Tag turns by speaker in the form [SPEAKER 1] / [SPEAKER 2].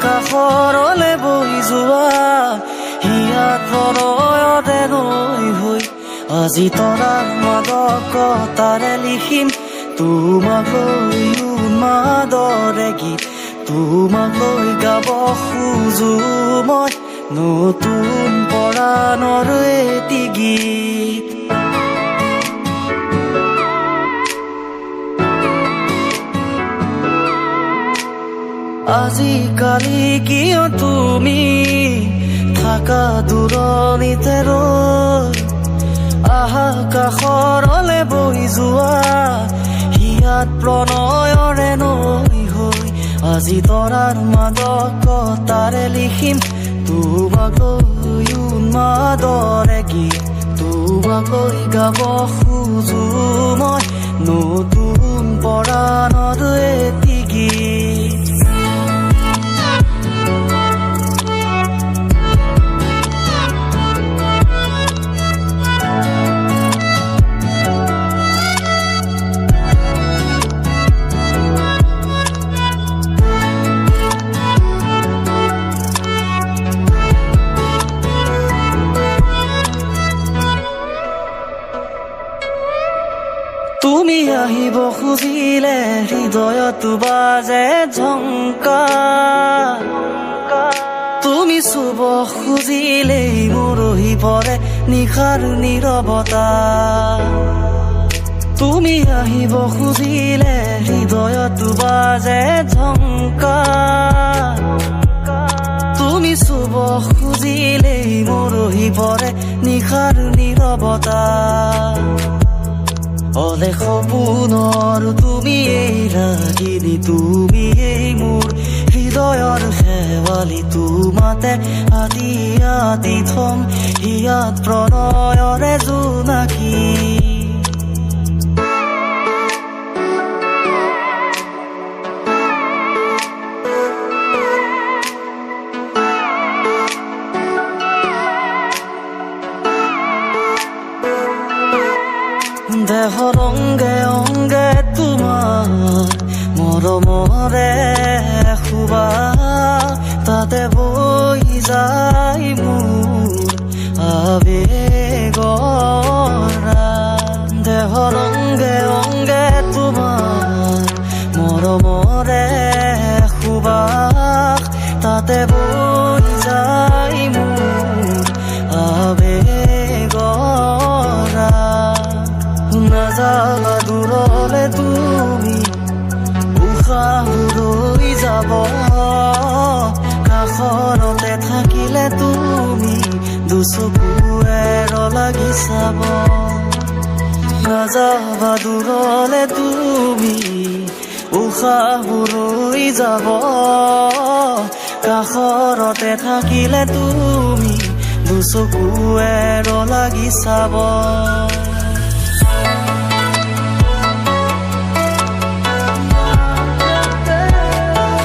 [SPEAKER 1] কাষৰলে বৈ যোৱা হিয়া প্ৰণয়ৰে নৈ হৈ আজি তৰাৰ মাদকতাৰে লিখিম তোমাক লৈ উন্মাদৰে গীত তোমাক লৈ গাব খোজো মই নতুন পৰাণৰ এটি গীত আজিকালি কিয় তুমি থাকা দূৰণিতে ৰৈ আহা কাষৰলে বৈ যোৱা হিয়াত প্ৰণয়ৰে নৈ হৈ আজি তৰাৰ মাদকতাৰে লিখিম তোমাক লৈ উন্মাদৰে গীত তোমাক লৈ গাব খোজো মই নতুন পৰাণৰ এটি গীত তুমি আহিব খুজিলে হৃদয়ত বাজে ঝংকা তুমি চুব খুজিলেই মৰহি পৰে নিশাৰ নীৰৱতা তুমি আহিব খুজিলে হৃদয়ত বাজে ঝংকা তুমি চুব খুজিলেই মৰহি পৰে নিশাৰ নীৰৱতা অলে সপোনৰ তুমি এই ৰাগিনী তুমি এই মোৰ হৃদয়ৰ শেৱালি তোমাতে আদি আদি থম হিয়াত প্ৰণয়ৰে জোনাকী দেহৰ অংগে অংগে তোমাৰ মৰমৰে খুবা তাতে বৈ যায় মোৰ আবেগৰা দেহৰ অংগে অংগে তোমাৰ মৰমৰে খুবা তাতে বৈ যায় মোৰ আবেগৰা নাযাবা দূৰলে তুমি উশাহ ৰৈ যাব কাষৰতে থাকিলে তুমি দুচকুৱে লাগি চাব নাযাবা দূৰলে তুমি উশাহ ৰৈ যাব কাষৰতে থাকিলে তুমি দুচকুৱে লাগি চাব